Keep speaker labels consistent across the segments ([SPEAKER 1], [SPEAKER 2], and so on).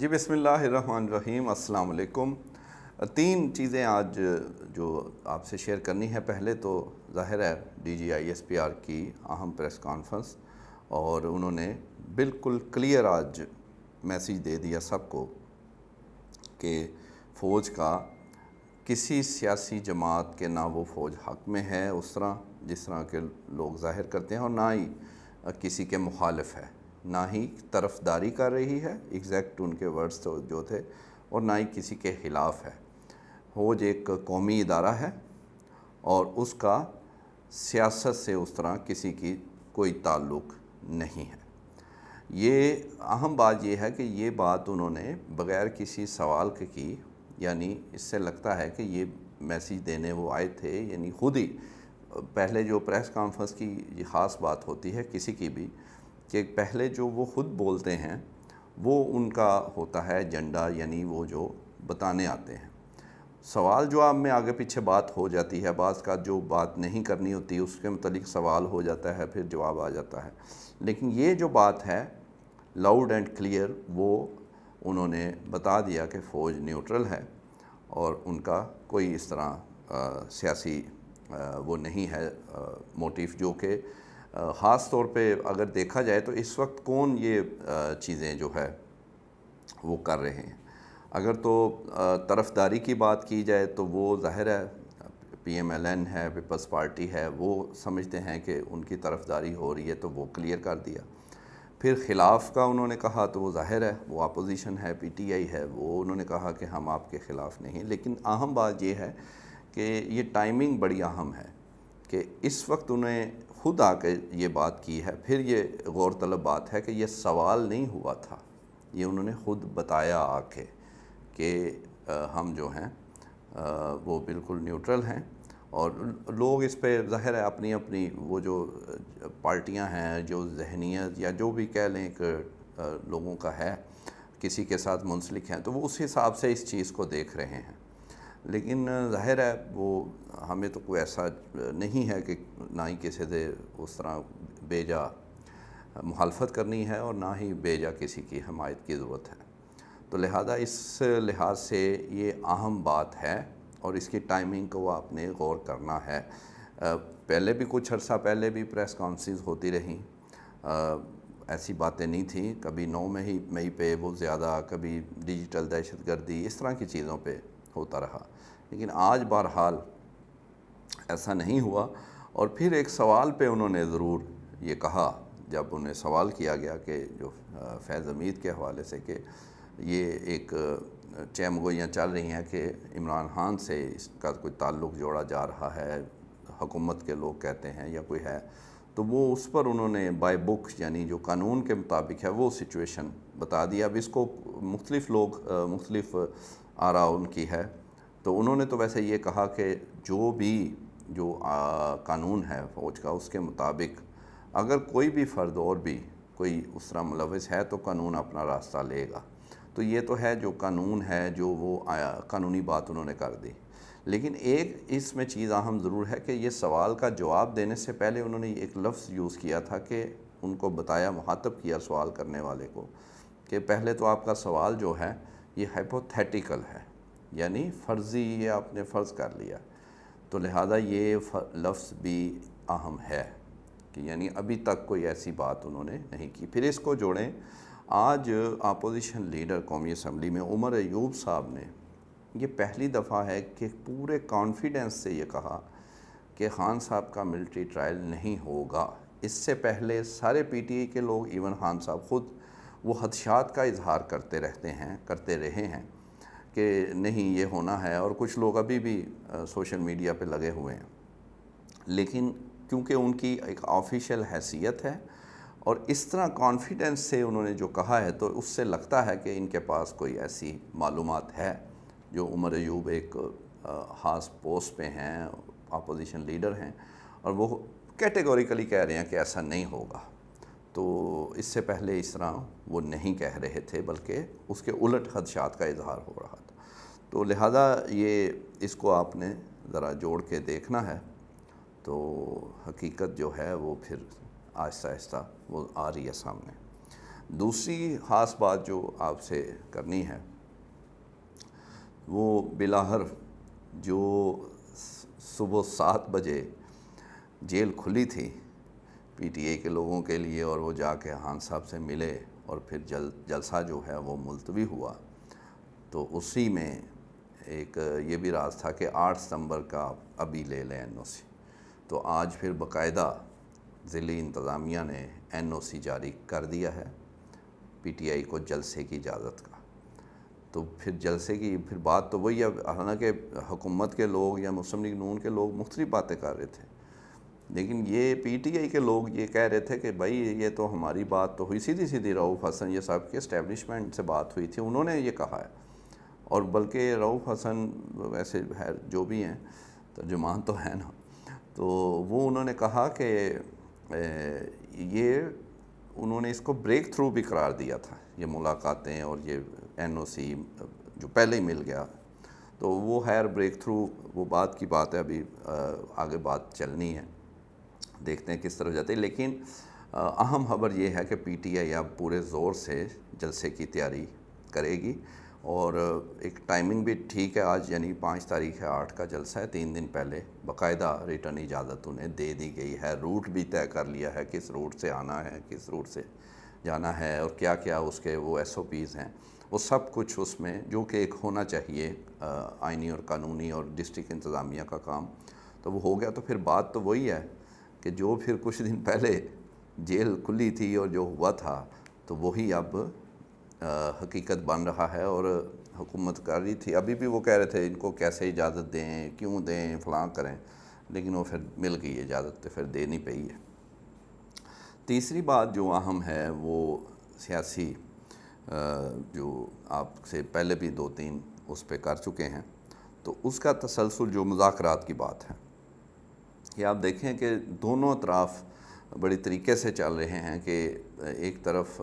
[SPEAKER 1] جی بسم اللہ الرحمن الرحیم، السلام علیکم۔ تین چیزیں آج جو آپ سے شیئر کرنی ہے۔ پہلے تو ظاہر ہے D G I S P R کی اہم پریس کانفرنس، اور انہوں نے بالکل کلیئر آج میسیج دے دیا سب کو کہ فوج کا کسی سیاسی جماعت کے نہ وہ فوج حق میں ہے اس طرح جس طرح کے لوگ ظاہر کرتے ہیں، اور نہ ہی کسی کے مخالف ہے، نہ ہی طرفداری کر رہی ہے، ایگزیکٹ ان کے ورڈز جو تھے، اور نہ ہی کسی کے خلاف ہے۔ فوج ایک قومی ادارہ ہے اور اس کا سیاست سے اس طرح کسی کی کوئی تعلق نہیں ہے۔ یہ اہم بات یہ ہے کہ یہ بات انہوں نے بغیر کسی سوال کے کی، یعنی اس سے لگتا ہے کہ یہ میسیج دینے وہ آئے تھے، یعنی خود ہی پہلے جو پریس کانفرنس کی یہ خاص بات ہوتی ہے کسی کی بھی، کہ پہلے جو وہ خود بولتے ہیں وہ ان کا ہوتا ہے ایجنڈا، یعنی وہ جو بتانے آتے ہیں۔ سوال جواب میں آگے پیچھے بات ہو جاتی ہے، بعض کا جو بات نہیں کرنی ہوتی اس کے متعلق سوال ہو جاتا ہے، پھر جواب آ جاتا ہے، لیکن یہ جو بات ہے لاؤڈ اینڈ کلیئر، وہ انہوں نے بتا دیا کہ فوج نیوٹرل ہے اور ان کا کوئی اس طرح سیاسی وہ نہیں ہے موٹیف، جو کہ خاص طور پہ اگر دیکھا جائے تو اس وقت کون یہ چیزیں جو ہے وہ کر رہے ہیں۔ اگر تو طرفداری کی بات کی جائے تو وہ ظاہر ہے پی ایم ایل این ہے، پیپلز پارٹی ہے، وہ سمجھتے ہیں کہ ان کی طرفداری ہو رہی ہے تو وہ کلیئر کر دیا۔ پھر خلاف کا انہوں نے کہا تو وہ ظاہر ہے وہ اپوزیشن ہے، پی ٹی آئی ہے، وہ انہوں نے کہا کہ ہم آپ کے خلاف نہیں۔ لیکن اہم بات یہ ہے کہ یہ ٹائمنگ بڑی اہم ہے کہ اس وقت انہیں خود آ کے یہ بات کی ہے۔ پھر یہ غور طلب بات ہے کہ یہ سوال نہیں ہوا تھا، یہ انہوں نے خود بتایا آ کے کہ ہم جو ہیں وہ بالکل نیوٹرل ہیں، اور لوگ اس پہ ظاہر ہے اپنی اپنی وہ جو پارٹیاں ہیں، جو ذہنیت یا جو بھی کہہ لیں کہ لوگوں کا ہے کسی کے ساتھ منسلک ہیں، تو وہ اس حساب سے اس چیز کو دیکھ رہے ہیں۔ لیکن ظاہر ہے وہ ہمیں تو کوئی ایسا نہیں ہے کہ نہ ہی کسی سے اس طرح بے جا مخالفت کرنی ہے اور نہ ہی بے جا کسی کی حمایت کی ضرورت ہے، تو لہذا اس لحاظ سے یہ اہم بات ہے اور اس کی ٹائمنگ کو آپ نے غور کرنا ہے۔ پہلے بھی کچھ عرصہ پہلے بھی پریس کانفرنس ہوتی رہیں، ایسی باتیں نہیں تھیں، کبھی 9 مئی پہ وہ زیادہ، کبھی ڈیجیٹل دہشت گردی، اس طرح کی چیزوں پہ ہوتا رہا، لیکن آج بہرحال ایسا نہیں ہوا۔ اور پھر ایک سوال پہ انہوں نے ضرور یہ کہا، جب انہیں سوال کیا گیا کہ جو فیض حمید کے حوالے سے کہ یہ ایک چہمگوئیاں چل رہی ہیں کہ عمران خان سے اس کا کوئی تعلق جوڑا جا رہا ہے، حکومت کے لوگ کہتے ہیں یا کوئی ہے، تو وہ اس پر انہوں نے بائی بک، یعنی جو قانون کے مطابق ہے وہ سچویشن بتا دیا۔ اب اس کو مختلف لوگ مختلف آراء ان کی ہے، تو انہوں نے تو ویسے یہ کہا کہ جو قانون ہے فوج کا اس کے مطابق اگر کوئی بھی فرد اور بھی کوئی اس طرح ملوث ہے تو قانون اپنا راستہ لے گا۔ تو یہ تو ہے جو قانون ہے، جو وہ قانونی بات انہوں نے کر دی۔ لیکن ایک اس میں چیز اہم ضرور ہے کہ یہ سوال کا جواب دینے سے پہلے انہوں نے ایک لفظ یوز کیا تھا کہ ان کو بتایا، مخاطب کیا سوال کرنے والے کو، کہ پہلے تو آپ کا سوال جو ہے یہ ہائپوتھیٹیکل ہے، یعنی فرضی، یہ آپ نے فرض کر لیا، تو لہذا یہ لفظ بھی اہم ہے کہ یعنی ابھی تک کوئی ایسی بات انہوں نے نہیں کی۔ پھر اس کو جوڑیں، آج اپوزیشن لیڈر قومی اسمبلی میں عمر ایوب صاحب نے یہ پہلی دفعہ ہے کہ پورے کانفیڈنس سے یہ کہا کہ خان صاحب کا ملٹری ٹرائل نہیں ہوگا۔ اس سے پہلے سارے پی ٹی آئی کے لوگ، ایون خان صاحب خود، وہ خدشات کا اظہار کرتے رہے ہیں کہ نہیں یہ ہونا ہے، اور کچھ لوگ ابھی بھی سوشل میڈیا پہ لگے ہوئے ہیں، لیکن کیونکہ ان کی ایک آفیشیل حیثیت ہے اور اس طرح کانفیڈنس سے انہوں نے جو کہا ہے، تو اس سے لگتا ہے کہ ان کے پاس کوئی ایسی معلومات ہے۔ جو عمر ایوب ایک خاص پوسٹ پہ ہیں، اپوزیشن لیڈر ہیں، اور وہ کیٹیگوریکلی کہہ رہے ہیں کہ ایسا نہیں ہوگا، تو اس سے پہلے اس طرح وہ نہیں کہہ رہے تھے، بلکہ اس کے الٹ خدشات کا اظہار ہو رہا تھا۔ تو لہذا یہ اس کو آپ نے ذرا جوڑ کے دیکھنا ہے، تو حقیقت جو ہے وہ پھر آہستہ آہستہ وہ آ رہی ہے سامنے۔ دوسری خاص بات جو آپ سے کرنی ہے وہ بلاہر جو صبح 7 بجے جیل کھلی تھی پی ٹی آئی کے لوگوں کے لیے، اور وہ جا کے خان صاحب سے ملے اور پھر جلسہ جو ہے وہ ملتوی ہوا، تو اسی میں ایک یہ بھی راز تھا کہ 8 ستمبر کا ابھی لے لیں این او سی، تو آج پھر باقاعدہ ضلعی انتظامیہ نے این او سی جاری کر دیا ہے پی ٹی آئی کو جلسے کی اجازت کا۔ تو پھر جلسے کی پھر بات تو وہی ہے، حالانکہ حکومت کے لوگ یا مسلم لیگ نون کے لوگ مختلف باتیں کر رہے تھے، لیکن یہ پی ٹی آئی کے لوگ یہ کہہ رہے تھے کہ بھائی یہ تو ہماری بات تو ہوئی سیدھی رؤوف حسن یہ صاحب کی اسٹیبلشمنٹ سے بات ہوئی تھی، انہوں نے یہ کہا ہے، اور بلکہ رؤوف حسن ویسے ہے جو بھی ہیں ترجمان تو ہیں نا، تو وہ انہوں نے کہا کہ یہ انہوں نے اس کو بریک تھرو بھی قرار دیا تھا، یہ ملاقاتیں اور یہ این او سی جو پہلے ہی مل گیا، تو وہ خیر بریک تھرو وہ بات کی بات ہے، ابھی آگے بات چلنی ہے، دیکھتے ہیں کس طرح جاتے ہیں، لیکن اہم خبر یہ ہے کہ پی ٹی آئی اب پورے زور سے جلسے کی تیاری کرے گی، اور ایک ٹائمنگ بھی ٹھیک ہے، آج یعنی 5 تاریخ ہے، 8 کا جلسہ ہے، 3 دن پہلے باقاعدہ ریٹرن اجازت انہیں دے دی گئی ہے، روٹ بھی طے کر لیا ہے کس روٹ سے آنا ہے کس روٹ سے جانا ہے، اور کیا کیا اس کے وہ ایس او پیز ہیں، وہ سب کچھ اس میں جو کہ ایک ہونا چاہیے آئینی اور قانونی اور ڈسٹرکٹ انتظامیہ کا کام، تو وہ ہو گیا۔ تو پھر بات تو وہی ہے کہ جو پھر کچھ دن پہلے جیل کھلی تھی اور جو ہوا تھا تو وہی اب حقیقت بن رہا ہے، اور حکومت کر رہی تھی، ابھی بھی وہ کہہ رہے تھے ان کو کیسے اجازت دیں، کیوں دیں، فلاں کریں، لیکن وہ پھر مل گئی اجازت تو پھر دینی پئی ہے۔ تیسری بات جو اہم ہے وہ سیاسی جو آپ سے پہلے بھی 2-3 اس پہ کر چکے ہیں، تو اس کا تسلسل جو مذاکرات کی بات ہے، کہ آپ دیکھیں کہ دونوں اطراف بڑی طریقے سے چل رہے ہیں، کہ ایک طرف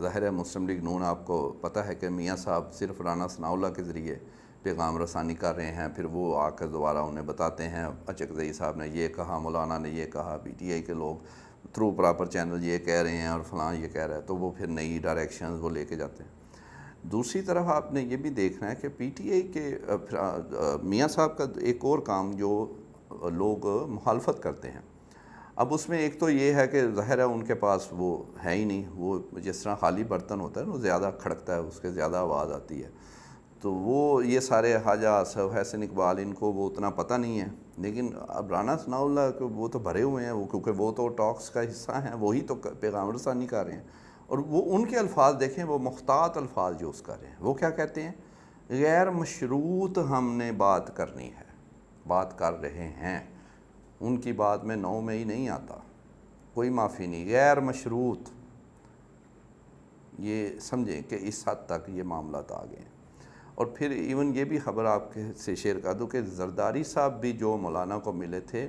[SPEAKER 1] ظاہر ہے مسلم لیگ نون آپ کو پتہ ہے کہ میاں صاحب صرف رانا ثناءاللہ کے ذریعے پیغام رسانی کر رہے ہیں، پھر وہ آ کر دوبارہ انہیں بتاتے ہیں اچکزئی صاحب نے یہ کہا، مولانا نے یہ کہا، پی ٹی آئی کے لوگ تھرو پراپر چینل یہ کہہ رہے ہیں اور فلاں یہ کہہ رہا ہے، تو وہ پھر نئی ڈائریکشنز وہ لے کے جاتے ہیں۔ دوسری طرف آپ نے یہ بھی دیکھنا ہے کہ پی ٹی آئی کے میاں صاحب کا ایک اور کام جو لوگ مخالفت کرتے ہیں، اب اس میں ایک تو یہ ہے کہ ظاہر ہے ان کے پاس وہ ہے ہی نہیں، وہ جس طرح خالی برتن ہوتا ہے وہ زیادہ کھڑکتا ہے، اس کے زیادہ آواز آتی ہے، تو وہ یہ سارے خواجہ آصف حسن اقبال ان کو وہ اتنا پتہ نہیں ہے، لیکن اب رانا ثناءاللہ کو وہ تو بھرے ہوئے ہیں، وہ کیونکہ وہ تو ٹاکس کا حصہ ہیں، وہی تو پیغام رسانی کر رہے ہیں، اور وہ ان کے الفاظ دیکھیں، وہ محتاط الفاظ یوز کر رہے ہیں، وہ کیا کہتے ہیں، غیر مشروط ہم نے بات کرنی ہے، بات کر رہے ہیں، ان کی بات میں 9 میں ہی نہیں آتا، کوئی معافی نہیں، غیر مشروط، یہ سمجھیں کہ اس حد تک یہ معاملات آ گئے ہیں۔ اور پھر ایون یہ بھی خبر آپ کے سے شیئر کر دوں کہ زرداری صاحب بھی جو مولانا کو ملے تھے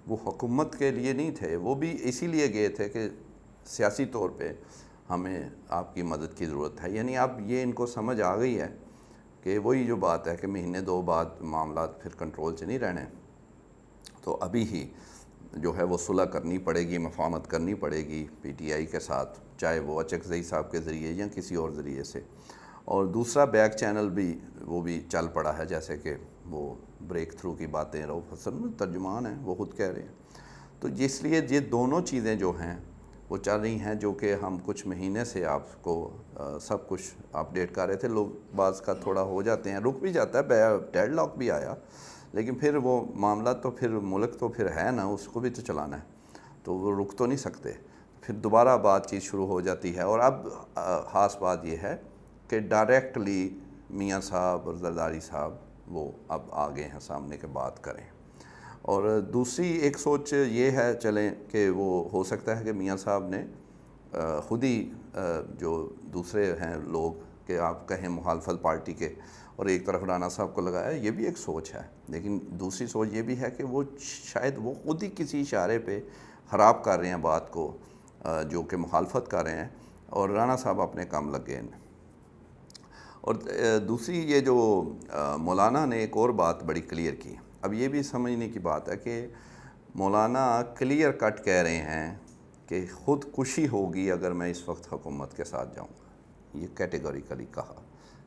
[SPEAKER 1] وہ حکومت کے لیے نہیں تھے، وہ بھی اسی لیے گئے تھے کہ سیاسی طور پہ ہمیں آپ کی مدد کی ضرورت ہے، یعنی اب یہ ان کو سمجھ آ گئی ہے کہ وہی جو بات ہے کہ مہینے 2 بعد معاملات پھر کنٹرول سے نہیں رہنے، تو ابھی ہی جو ہے وہ صلح کرنی پڑے گی، مفاہمت کرنی پڑے گی پی ٹی آئی کے ساتھ، چاہے وہ اچکزئی صاحب کے ذریعے یا کسی اور ذریعے سے۔ اور دوسرا بیک چینل بھی وہ بھی چل پڑا ہے، جیسے کہ وہ بریک تھرو کی باتیں رؤوف حسن ترجمان ہیں وہ خود کہہ رہے ہیں، تو اس لیے یہ دونوں چیزیں جو ہیں وہ چل رہی ہیں، جو کہ ہم کچھ مہینے سے آپ کو سب کچھ اپڈیٹ کر رہے تھے، لوگ بعض کا تھوڑا ہو جاتے ہیں، رک بھی جاتا ہے، ڈیڈ لاک بھی آیا، لیکن پھر وہ معاملہ تو پھر ملک تو پھر ہے نا، اس کو بھی تو چلانا ہے، تو وہ رک تو نہیں سکتے، پھر دوبارہ بات چیت شروع ہو جاتی ہے۔ اور اب خاص بات یہ ہے کہ ڈائریکٹلی میاں صاحب اور زرداری صاحب وہ اب آگے ہیں سامنے کے بات کریں۔ اور دوسری ایک سوچ یہ ہے چلیں کہ وہ ہو سکتا ہے کہ میاں صاحب نے خود ہی جو دوسرے ہیں لوگ کہ آپ کہیں مخالفت پارٹی کے، اور ایک طرف رانا صاحب کو لگایا، یہ بھی ایک سوچ ہے، لیکن دوسری سوچ یہ بھی ہے کہ وہ شاید وہ خود ہی کسی اشارے پہ خراب کر رہے ہیں بات کو، جو کہ مخالفت کر رہے ہیں، اور رانا صاحب اپنے کام لگے ہیں۔ اور دوسری یہ جو مولانا نے ایک اور بات بڑی کلیئر کی، اب یہ بھی سمجھنے کی بات ہے کہ مولانا کلیئر کٹ کہہ رہے ہیں کہ خود کشی ہوگی اگر میں اس وقت حکومت کے ساتھ جاؤں گا، یہ کیٹیگوریکلی کہا.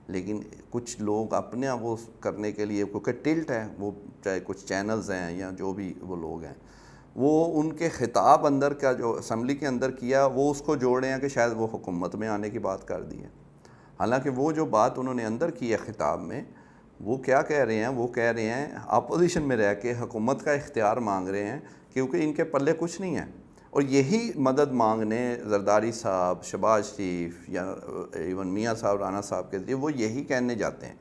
[SPEAKER 1] لیکن کچھ لوگ اپنے وہ کرنے کے لیے، کیونکہ ٹلٹ ہے، وہ چاہے کچھ چینلز ہیں یا جو بھی وہ لوگ ہیں، وہ ان کے خطاب اندر کا جو اسمبلی کے اندر کیا وہ اس کو جوڑ رہے ہیں کہ شاید وہ حکومت میں آنے کی بات کر دی ہے. حالانکہ وہ جو بات انہوں نے اندر کی ہے خطاب میں، وہ کیا کہہ رہے ہیں؟ وہ کہہ رہے ہیں اپوزیشن میں رہ کے حکومت کا اختیار مانگ رہے ہیں، کیونکہ ان کے پلے کچھ نہیں ہے. اور یہی مدد مانگنے زرداری صاحب، شہباز شریف یا ایون میاں صاحب، رانا صاحب کے ذریعے وہ یہی کہنے جاتے ہیں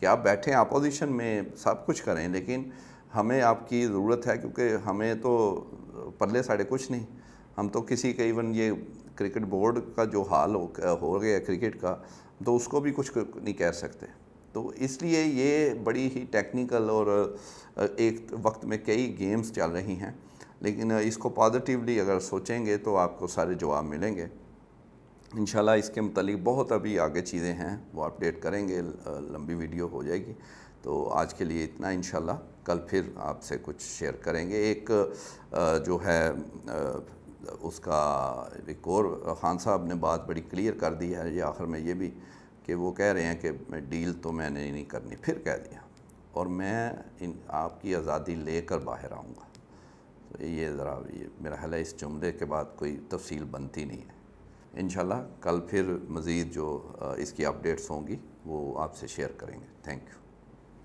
[SPEAKER 1] کہ آپ بیٹھیں اپوزیشن میں سب کچھ کریں، لیکن ہمیں آپ کی ضرورت ہے، کیونکہ ہمیں تو پلے ساڑھے کچھ نہیں. ہم تو کسی کا ایون یہ کرکٹ بورڈ کا جو حال ہو گیا کرکٹ کا، تو اس کو بھی کچھ نہیں کہہ سکتے. تو اس لیے یہ بڑی ہی ٹیکنیکل اور ایک وقت میں کئی گیمز چل رہی ہیں، لیکن اس کو پازیٹیولی اگر سوچیں گے تو آپ کو سارے جواب ملیں گے انشاءاللہ. اس کے متعلق بہت ابھی آگے چیزیں ہیں، وہ اپڈیٹ کریں گے، لمبی ویڈیو ہو جائے گی. تو آج کے لیے اتنا، انشاءاللہ کل پھر آپ سے کچھ شیئر کریں گے. ایک جو ہے اس کا ایک اور خان صاحب نے بات بڑی کلیئر کر دی ہے یہ آخر میں، یہ بھی کہ وہ کہہ رہے ہیں کہ ڈیل تو میں نے نہیں کرنی، پھر کہہ دیا، اور میں آپ کی آزادی لے کر باہر آؤں گا. تو یہ ذرا میرا خیال ہے اس جملے کے بعد کوئی تفصیل بنتی نہیں ہے. انشاءاللہ کل پھر مزید جو اس کی اپڈیٹس ہوں گی وہ آپ سے شیئر کریں گے. Thank you.